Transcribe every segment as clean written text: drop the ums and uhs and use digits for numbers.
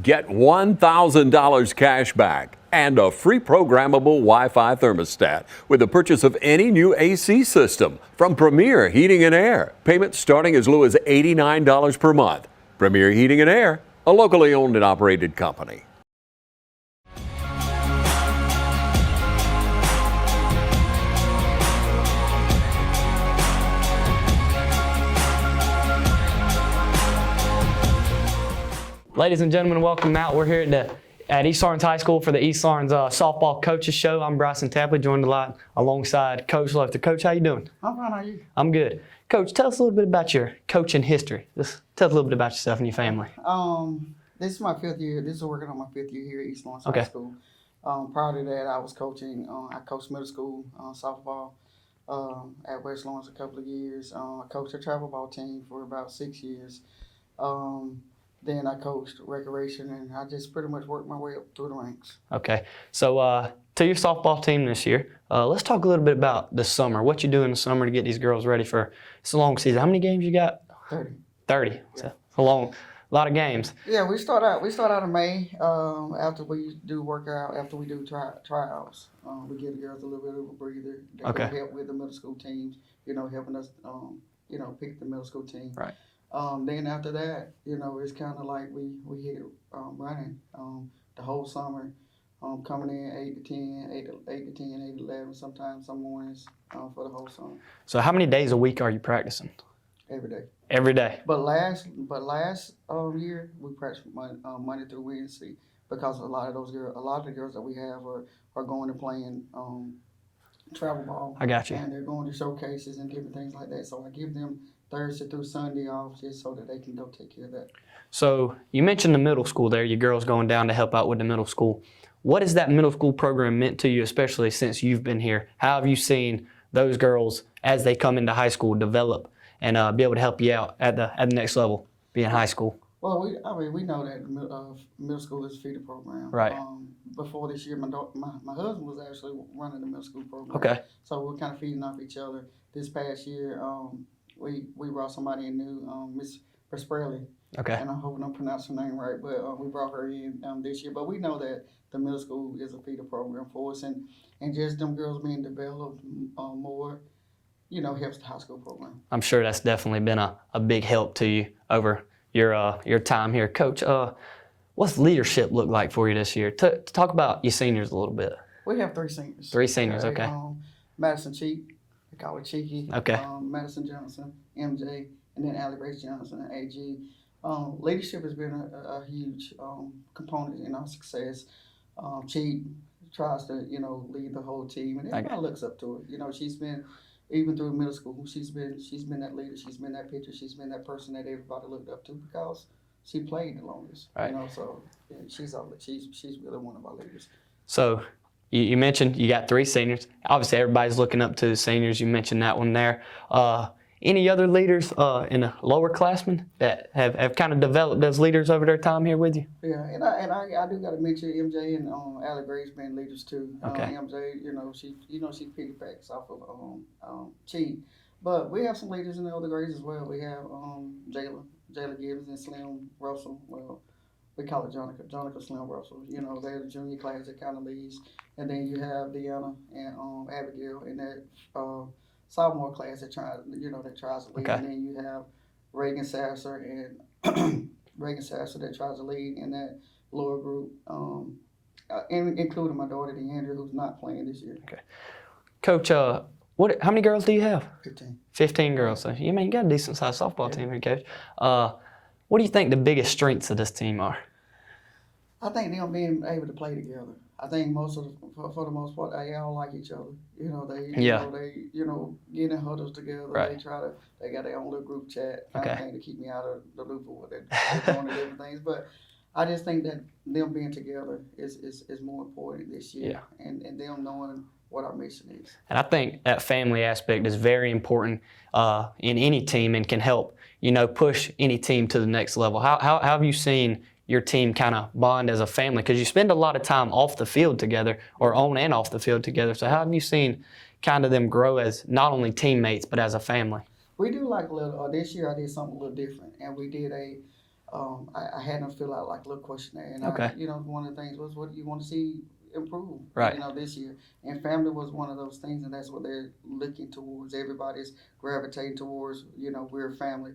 Get $1,000 cash back and a free programmable Wi-Fi thermostat with the purchase of any new AC system from Premier Heating and Air. Payments starting as low as $89 per month. Premier Heating and Air, a locally owned and operated company. Ladies and gentlemen, welcome out. We're here at East Laurens High School for the East Laurens Softball Coaches Show. I'm Bryson Tapley, joined alongside Coach Lefter. Coach, how you doing? I'm fine, how are you? I'm good. Coach, tell us a little bit about your coaching history. Just tell us a little bit about yourself and your family. This is my 5th year. This is working on my 5th year here at East Laurens High School. Prior to that, I was coaching. I coached middle school softball at West Laurens a couple of years. I coached a travel ball team for about 6 years. Then I coached recreation, and I just pretty much worked my way up through the ranks. Okay. So to your softball team this year, let's talk a little bit about the summer. What you do in the summer to get these girls ready for it's a long season. How many games you got? 30. 30. Yeah. So a lot of games. Yeah, we start out in May after we do workout, after we do tryouts. We give the girls a little bit of a breather. They go help with the middle school teams, helping us, pick the middle school team. Right. Then after that, it's kind of like we hit running the whole summer, coming in 8 to 10, 8 to 10, 8 to 11, sometimes some mornings for the whole summer. So how many days a week are you practicing? Every day. Every day. But last year we practiced Monday through Wednesday because a lot of the girls that we have are going and playing travel ball. I got you. And they're going to showcases and different things like that. So I give them Thursday through Sunday off just so that they can go take care of that. So you mentioned the middle school there, your girls going down to help out with the middle school. What has that middle school program meant to you, especially since you've been here? How have you seen those girls as they come into high school develop and be able to help you out at the next level, being high school? Well, we know that middle school is a feeder program. Right. Before this year, my husband was actually running the middle school program. Okay. So we're kind of feeding off each other. This past year, we brought somebody in new, Miss Presperly. Okay. And I'm hoping I'm pronouncing her name right, but we brought her in this year. But we know that the middle school is a feeder program for us, and just them girls being developed more, helps the high school program. I'm sure that's definitely been a big help to you over your time here. Coach, what's leadership look like for you this year? Talk about your seniors a little bit. We have 3 seniors. 3 seniors, okay. Madison Cheek, we call her Cheeky. Okay. Madison Johnson, MJ, and then Allie Grace Johnson, AG. Leadership has been a huge component in our success. Cheek tries to, lead the whole team, and everybody looks up to her. She's been, even through middle school, she's been that leader. She's been that pitcher. She's been that person that everybody looked up to because she played the longest. Right. So yeah, she's really one of our leaders. So you mentioned you got 3 seniors. Obviously, everybody's looking up to the seniors. You mentioned that one there. Any other leaders in the lower classmen that have kind of developed as leaders over their time here with you? Yeah, and I do got to mention MJ and Allie Grace being leaders too. Okay. MJ, she piggybacks off of Cheek, but we have some leaders in the other grades as well. We have Jayla Gibbs and Slim Russell. Well, we call it Jonica Slim Russell. They're the junior class that kind of leads, and then you have Deanna and Abigail in that sophomore class that tries to lead. Okay. And then you have Reagan Sasser and that tries to lead in that lower group, including my daughter DeAndre, who's not playing this year. Okay. Coach, how many girls do you have? 15. 15 girls. So you got a decent sized softball team here, Coach. What do you think the biggest strengths of this team are? I think them being able to play together. I think for the most part, they all like each other. They get in huddles together. Right. They got their own little group chat kind of thing to keep me out of the loop of what they're doing and different things. But I just think that them being together is more important this year, and them knowing what our mission is. And I think that family aspect is very important in any team and can help push any team to the next level. How have you seen your team kind of bond as a family? Because you spend a lot of time off the field together, or on and off the field together. So how have you seen kind of them grow as not only teammates, but as a family? We do like a little, this year I did something a little different. And we did I had them fill out like a little questionnaire, and Okay. one of the things was, what do you want to see improve, Right. this year. And family was one of those things, and that's what they're looking towards. Everybody's gravitating towards, we're a family.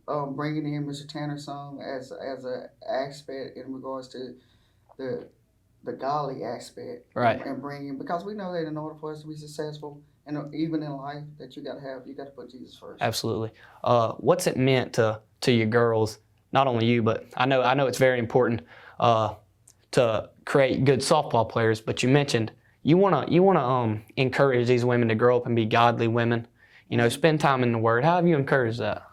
Bringing in Mr. Tanner some as a aspect in regards to the godly aspect, Right. and bringing, because we know that in order for us to be successful, and even in life, that you got to put Jesus first. Absolutely. What's it meant to your girls? Not only you, but I know it's very important to create good softball players. But you mentioned you wanna encourage these women to grow up and be godly women. Spend time in the Word. How have you encouraged that?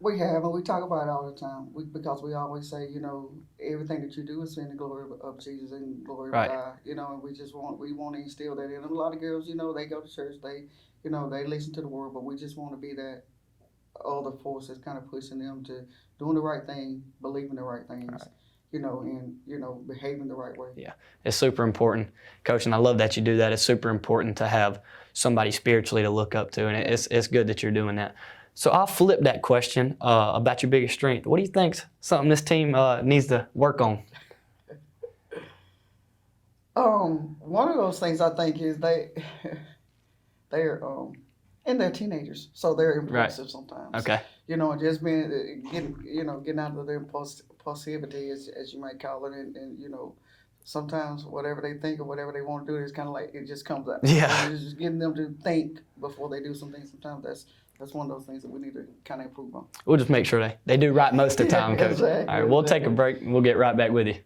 We have, and we talk about it all the time. Because we always say, everything that you do is in the glory of Jesus and glory Right. of God. And we want to instill that in them. A lot of girls, they go to church, they listen to the word, but we just want to be that other force that's kind of pushing them to doing the right thing, believing the right things, Right. and behaving the right way. Yeah, it's super important, Coach, and I love that you do that. It's super important to have somebody spiritually to look up to, and it's good that you're doing that. So I'll flip that question about your biggest strength. What do you think's something this team needs to work on? One of those things I think is they're and they're teenagers, so they're impulsive sometimes. Okay. And just getting out of their impulsivity, as you might call it, and sometimes whatever they think or whatever they want to do, it's kind of like it just comes out. Yeah. It's just getting them to think before they do something. Sometimes that's one of those things that we need to kind of improve on. We'll just make sure they do right most of the time, Coach. Exactly, All right, we'll take a break and we'll get right back with you.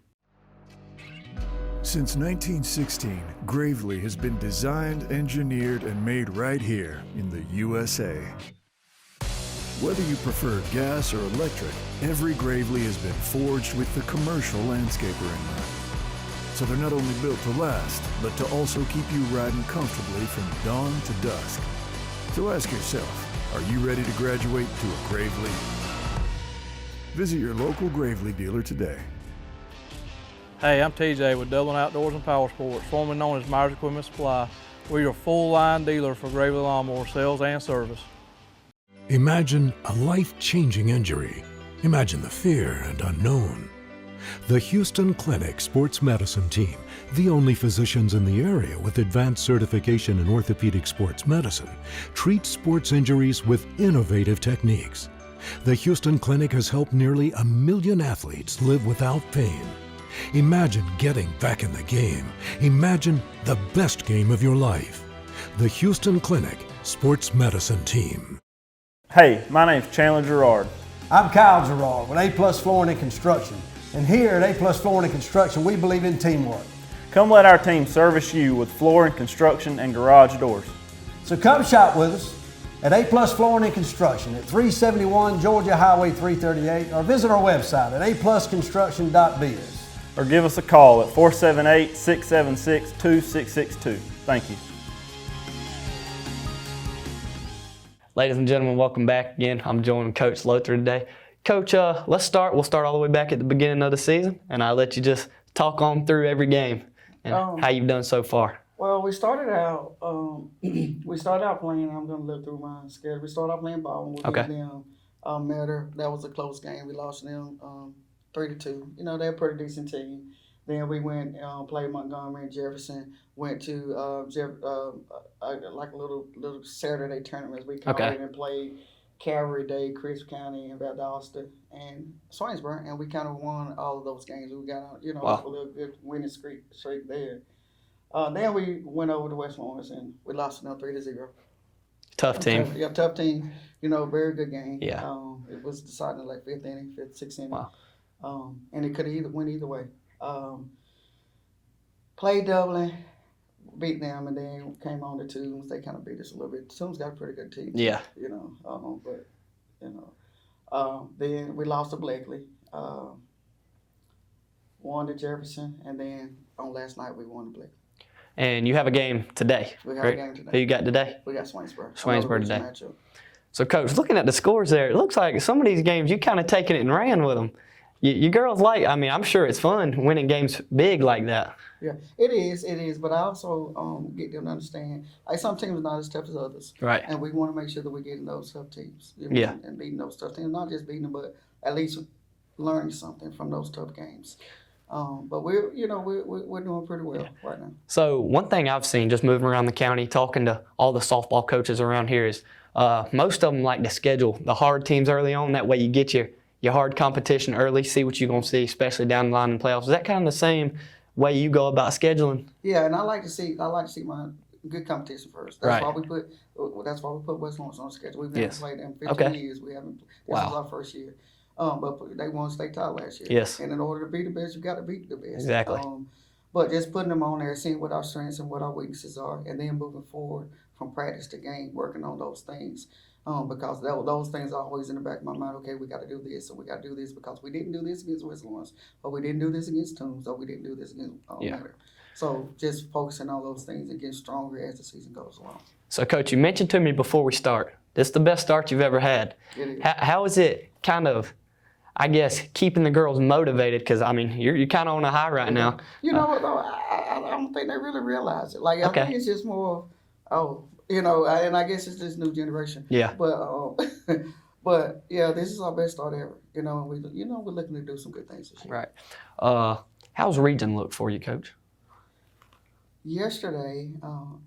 Since 1916, Gravely has been designed, engineered, and made right here in the USA. Whether you prefer gas or electric, every Gravely has been forged with the commercial landscaper in mind. So they're not only built to last, but to also keep you riding comfortably from dawn to dusk. So ask yourself, are you ready to graduate to a Gravely? Visit your local Gravely dealer today. Hey, I'm TJ with Dublin Outdoors and Power Sports, formerly known as Myers Equipment Supply. We're your full-line dealer for Gravely lawnmower sales and service. Imagine a life-changing injury. Imagine the fear and unknown. The Houston Clinic Sports Medicine Team, the only physicians in the area with advanced certification in orthopedic sports medicine, treats sports injuries with innovative techniques. The Houston Clinic has helped nearly 1 million athletes live without pain. Imagine getting back in the game. Imagine the best game of your life. The Houston Clinic Sports Medicine Team. Hey, my name's Chandler Gerard. I'm Kyle Gerard with A+ Flooring and Construction. And here at A+ Flooring and Construction, we believe in teamwork. Come let our team service you with flooring, construction, and garage doors. So come shop with us at A+ Flooring and Construction at 371 Georgia Highway 338, or visit our website at aplusconstruction.biz. Or give us a call at 478-676-2662. Thank you. Ladies and gentlemen, welcome back again. I'm joining Coach Lothar today. Coach, we'll start all the way back at the beginning of the season, and I'll let you just talk on through every game and how you've done so far. Well, we started out playing. I'm going to look through my schedule. We started out playing ball. We Okay. beat them. Matter. That was a close game. We lost them 3-2. They're a pretty decent team. Then we went played Montgomery and Jefferson. Went to like a little Saturday tournament, as we call it, and played Calvary Day, Crisp County, and Valdosta, and Swainsboro, and we kind of won all of those games. We got Wow. a little good winning streak there. Then we went over to West Lawrence and we lost them 3-0. Tough team. Yeah, tough team. Very good game. Yeah. It was decided like fifth inning, sixth inning. Wow. And it could have went either way. Played Dublin, beat them, and then came on to Toombs. They kind of beat us a little bit. Toombs got a pretty good team. Yeah. Then we lost to Blakely, won to Jefferson, and then on last night we won to Blakely. And you have a game today. We have correct? a game today. Who you got today? We got Swainsboro. Swainsboro today. Matchup. So, Coach, looking at the scores there, it looks like some of these games you kind of taken it and ran with them. You girls I'm sure it's fun winning games big like that. Yeah, it is. But I also get them to understand, like, some teams are not as tough as others. Right. And we want to make sure that we're getting those tough teams. Yeah. And beating those tough teams. Not just beating them, but at least learning something from those tough games. But we're doing pretty well right now. So one thing I've seen just moving around the county, talking to all the softball coaches around here is most of them like to schedule the hard teams early on. That way you get your hard competition early, see what you're going to see, especially down the line in playoffs. Is that kind of the same way you go about scheduling? Yeah, and I like to see my good competition first. That's why we put West Lawrence on the schedule. We've never played them 15 years. We haven't. This is our first year. But they won state title last year. Yes. And in order to be the best, you got to beat the best. Exactly. But just putting them on there, seeing what our strengths and what our weaknesses are, and then moving forward from practice to game, working on those things. Because those things are always in the back of my mind. Okay, we got to do this, and we got to do this because we didn't do this against West Lawrence, or we didn't do this against Toombs, or we didn't do this against Matter. So just focusing on those things and getting stronger as the season goes along. So, Coach, you mentioned to me before we start, this is the best start you've ever had. It is. How is it kind of, I guess, keeping the girls motivated? Because, I mean, you're kind of on a high right now. You know what, though? I don't think they really realize it. Like, I think it's just more, and I guess it's this new generation. Yeah. But yeah, this is our best start ever. And we're looking to do some good things this year. Right. How's region look for you, Coach? Yesterday,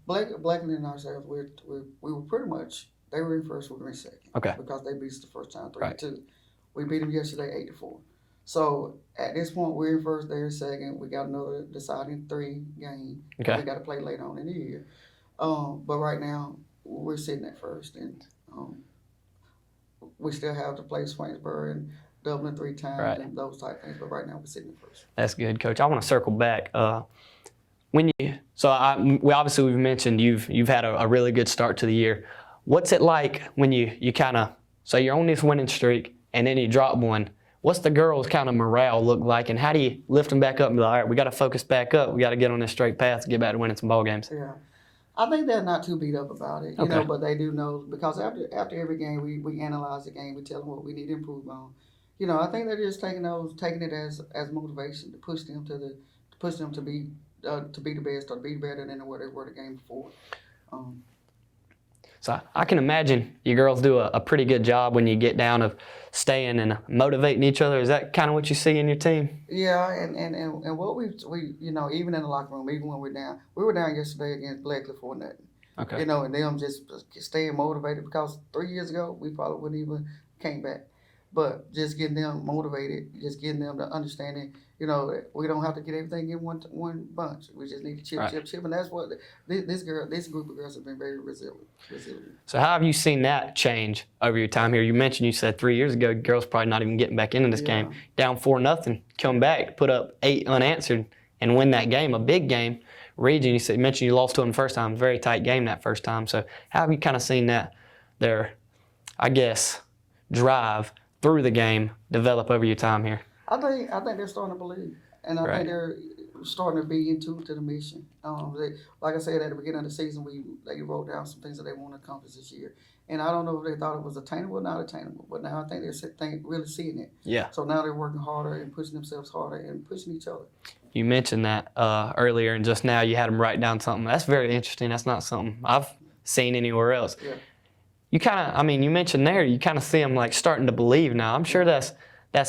Blackley and ourselves, we were pretty much, they were in first, we were in second. Okay. Because they beat us the first time 3-2. We beat them yesterday 8-4. So at this point, we're in first, they're in second. We got another deciding 3 game. Okay. We got to play later on in the year. But right now, we're sitting at first, and we still have to play Swainsboro and Dublin 3 times and those type things. But right now, we're sitting at first. That's good, Coach. I want to circle back. We've mentioned you've had a really good start to the year. What's it like when you kind of, so you're on this winning streak and then you drop one? What's the girls' kind of morale look like, and how do you lift them back up and be like, all right, we got to focus back up. We got to get on this straight path to get back to winning some ball games? Yeah. I think they're not too beat up about it, but they do know, because after every game we analyze the game, we tell them what we need to improve on. I think they're just taking it as motivation to push them to be the best or be better than what they were the game before. So I can imagine you girls do a pretty good job when you get down of staying and motivating each other. Is that kind of what you see in your team? Yeah, and what we even in the locker room, even when we're down, we were down yesterday against Blackley 4-0. Okay. And them just staying motivated, because 3 years ago we probably wouldn't even came back. But just getting them motivated, just getting them to understanding, we don't have to get everything in one bunch. We just need to chip, and that's what this group of girls have been very resilient. So how have you seen that change over your time here? You said 3 years ago, girls probably not even getting back into this game. Down 4-0, come back, put up 8 unanswered, and win that game, a big game. Region, you mentioned you lost to them the first time, very tight game that first time. So how have you kind of seen that, their, I guess, drive through the game develop over your time here? I think they're starting to believe, and I think they're starting to be in tune to the mission. Like I said at the beginning of the season, they wrote down some things that they want to accomplish this year, and I don't know if they thought it was attainable or not attainable, but now I think they're really seeing it. Yeah. So now they're working harder and pushing themselves harder and pushing each other. You mentioned that earlier, and just now you had them write down something. That's very interesting. That's not something I've seen anywhere else. Yeah. You kind of, you mentioned there, you kind of see them like starting to believe now. I'm sure that's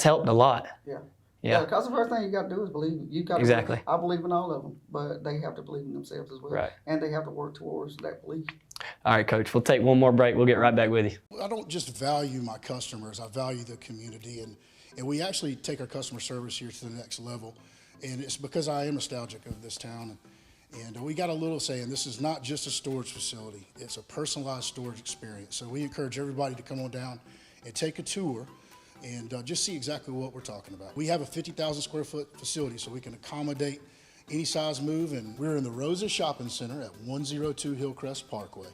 helped a lot. Yeah, because the first thing you got to do is believe. Exactly. I believe in all of them, but they have to believe in themselves as well. Right. And they have to work towards that belief. All right, Coach, we'll take one more break. We'll get right back with you. I don't just value my customers, I value the community, and we actually take our customer service here to the next level. And it's because I am nostalgic of this town. And we got a little saying, this is not just a storage facility, it's a personalized storage experience. So we encourage everybody to come on down and take a tour and just see exactly what we're talking about. We have a 50,000 square foot facility, so we can accommodate any size move, and we're in the Rosa Shopping Center at 102 Hillcrest Parkway.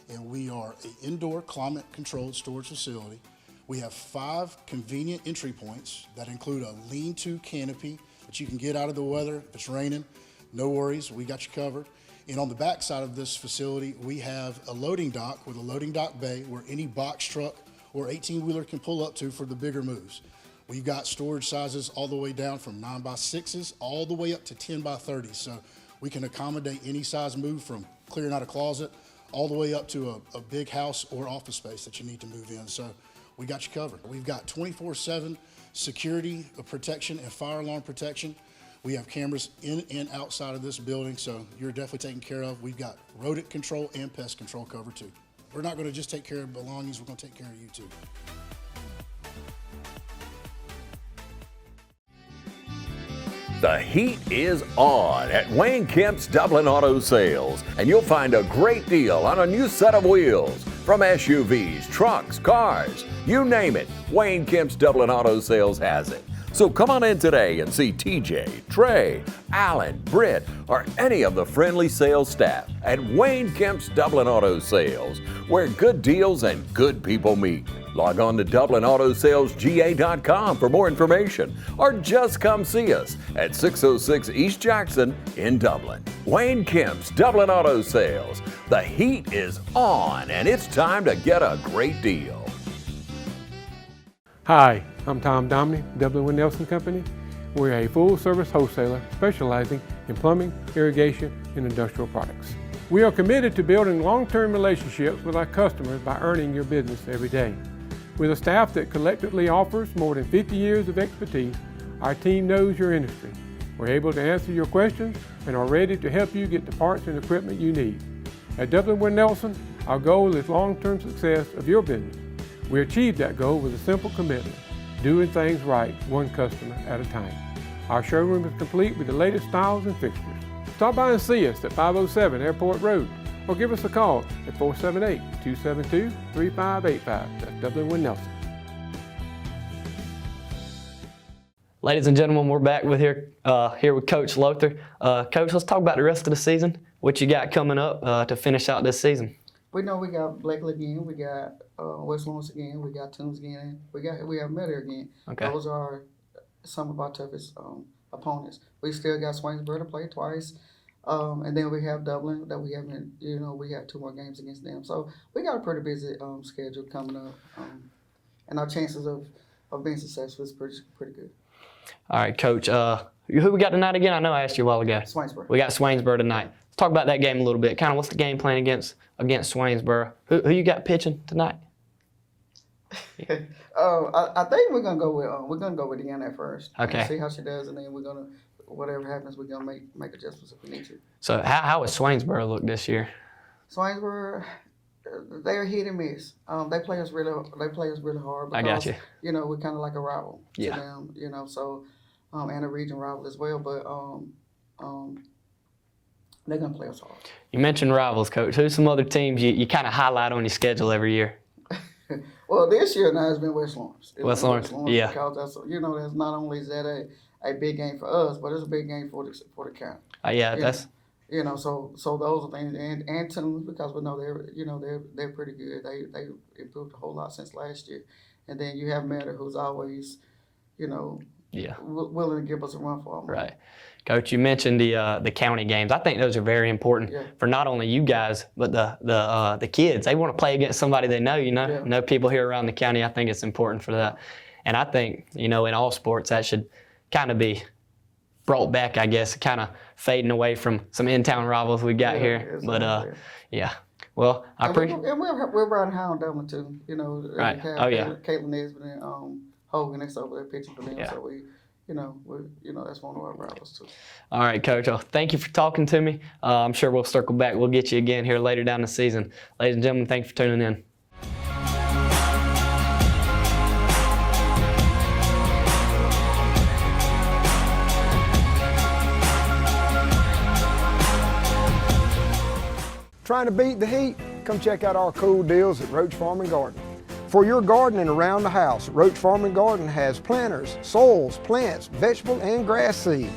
And we are an indoor climate controlled storage facility. We have 5 convenient entry points that include a lean-to canopy that you can get out of the weather if it's raining. No worries, we got you covered. And on the back side of this facility, we have a loading dock with a loading dock bay where any box truck or 18-wheeler can pull up to for the bigger moves. We've got storage sizes all the way down from 9x6s all the way up to 10x30s. So we can accommodate any size move, from clearing out a closet all the way up to a big house or office space that you need to move in. So we got you covered. We've got 24/7 security protection and fire alarm protection. We have cameras in and outside of this building, so you're definitely taken care of. We've got rodent control and pest control covered too. We're not going to just take care of belongings, we're going to take care of you too. The heat is on at Wayne Kemp's Dublin Auto Sales, and you'll find a great deal on a new set of wheels. From SUVs, trucks, cars, you name it, Wayne Kemp's Dublin Auto Sales has it. So come on in today and see TJ, Trey, Alan, Britt, or any of the friendly sales staff at Wayne Kemp's Dublin Auto Sales, where good deals and good people meet. Log on to DublinAutoSalesGA.com for more information, or just come see us at 606 East Jackson in Dublin. Wayne Kemp's Dublin Auto Sales. The heat is on, and it's time to get a great deal. Hi, I'm Tom Domney, Dublin with Nelson Company. We're a full-service wholesaler specializing in plumbing, irrigation, and industrial products. We are committed to building long-term relationships with our customers by earning your business every day. With a staff that collectively offers more than 50 years of expertise, our team knows your industry. We're able to answer your questions and are ready to help you get the parts and equipment you need. At Dublin with Nelson, our goal is long-term success of your business. We achieve that goal with a simple commitment, doing things right, one customer at a time. Our showroom is complete with the latest styles and fixtures. Stop by and see us at 507 Airport Road, or give us a call at 478-272-3585. That's Dublin with Nelson. Ladies and gentlemen, we're back with here with Coach Lothar. Coach, let's talk about the rest of the season. What you got coming up to finish out this season? We know we got Blakely again, we got West Lawrence again, we got Toombs again, we have Metter again. Okay. Those are some of our toughest opponents. We still got Swainsboro to play twice, and then we have Dublin that we haven't. We have 2 more games against them. So we got a pretty busy schedule coming up, and our chances of being successful is pretty good. All right, Coach. Who we got tonight again? I know I asked you a while ago. Swainsboro. We got Swainsboro tonight. Let's talk about that game a little bit. Kind of what's the game plan against Swainsboro? Who you got pitching tonight? I think we're gonna go with Deanna at first. Okay. And see how she does, and then we're gonna whatever happens, we're gonna make adjustments if we need to. So how has Swainsboro looked this year? Swainsboro, they're hit and miss. They play us really hard. Because, I got you. We're kind of like a rival to Yeah. them. So and a region rival as well. But they're gonna play us hard. You mentioned rivals, Coach. Who's some other teams you kind of highlight on your schedule every year? Well, this year now it's been West Lawrence. West Lawrence, yeah. Because that's that's not only is that a big game for us, but it's a big game for the county. Yeah, that's. So those are things, and Toombs, because we know they're pretty good. They improved a whole lot since last year, and then you have Metter, who's always, willing to give us a run for our money. Right. Coach, you mentioned the county games. I think those are very important for not only you guys, but the kids. They want to play against somebody they know, know people here around the county. I think it's important for that. And I think, in all sports, that should kind of be brought back, I guess, kind of fading away from some in-town rivals we got here. But, well, I appreciate And we're riding high on Dublin, too. Right. Caitlin Nesbitt and Hogan, that's over there pitching for them. Yeah. So that's one of our rivals, too. All right, Coach. Well, thank you for talking to me. I'm sure we'll circle back. We'll get you again here later down the season. Ladies and gentlemen, thank you for tuning in. Trying to beat the heat? Come check out our cool deals at Roach Farm and Garden. For your garden and around the house, Roach Farm and Garden has planters, soils, plants, vegetable, and grass seed.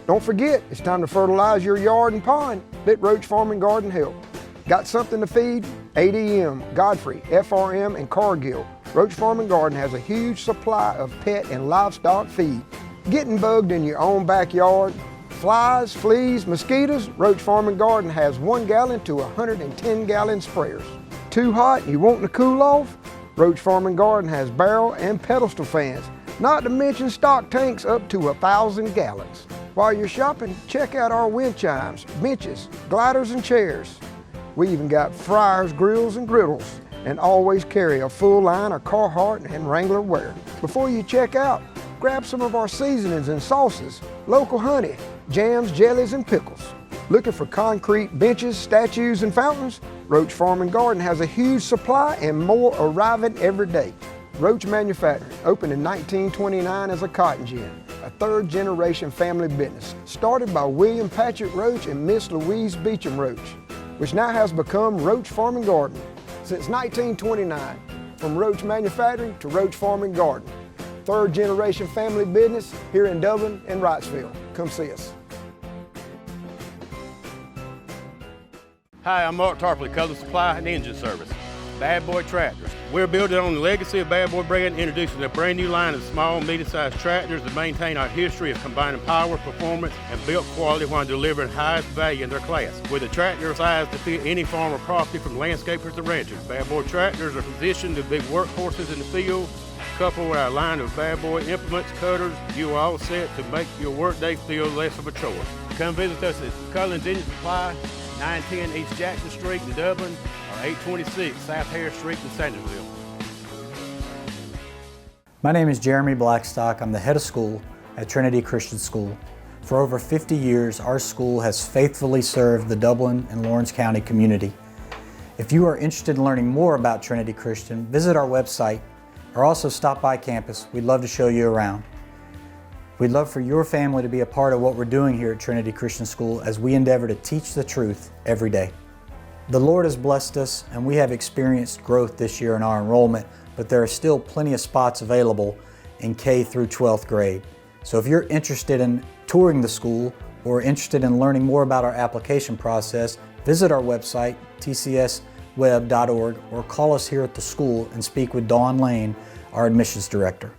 Don't forget, it's time to fertilize your yard and pond. Let Roach Farm and Garden help. Got something to feed? ADM, Godfrey, FRM, and Cargill. Roach Farm and Garden has a huge supply of pet and livestock feed. Getting bugged in your own backyard? Flies, fleas, mosquitoes? Roach Farm and Garden has 1 gallon to 110 gallon sprayers. Too hot and you wanting to cool off? Roach Farm and Garden has barrel and pedestal fans, not to mention stock tanks up to 1,000 gallons. While you're shopping, check out our wind chimes, benches, gliders, and chairs. We even got fryers, grills, and griddles, and always carry a full line of Carhartt and Wrangler wear. Before you check out, Grab some of our seasonings and sauces, local honey, jams, jellies, and pickles. Looking for concrete benches, statues, and fountains? Roach Farm and Garden has a huge supply and more arriving every day. Roach Manufacturing opened in 1929 as a cotton gin, a third-generation family business, started by William Patrick Roach and Miss Louise Beecham Roach, which now has become Roach Farm and Garden. Since 1929, from Roach Manufacturing to Roach Farm and Garden, third-generation family business here in Dublin and Wrightsville. Come see us. Hi, I'm Mark Tarpley, Color Supply and Engine Service. Bad Boy Tractors. We're building on the legacy of Bad Boy brand, introducing a brand new line of small, medium-sized tractors that maintain our history of combining power, performance, and build quality while delivering highest value in their class. With a tractor size to fit any farm or property from landscapers to ranchers, Bad Boy Tractors are positioned to be workhorses in the field. Coupled with our line of Bad Boy implements, cutters, you are all set to make your workday feel less of a chore. Come visit us at Cullen's Engine Supply, 910 East Jackson Street in Dublin, or 826 South Harris Street in Sandersville. My name is Jeremy Blackstock. I'm the head of school at Trinity Christian School. For over 50 years, our school has faithfully served the Dublin and Lawrence County community. If you are interested in learning more about Trinity Christian, visit our website or also stop by campus. We'd love to show you around. We'd love for your family to be a part of what we're doing here at Trinity Christian School as we endeavor to teach the truth every day. The Lord has blessed us and we have experienced growth this year in our enrollment, but there are still plenty of spots available in K through 12th grade. So if you're interested in touring the school or interested in learning more about our application process, visit our website, tcsweb.org, or call us here at the school and speak with Dawn Lane, our admissions director.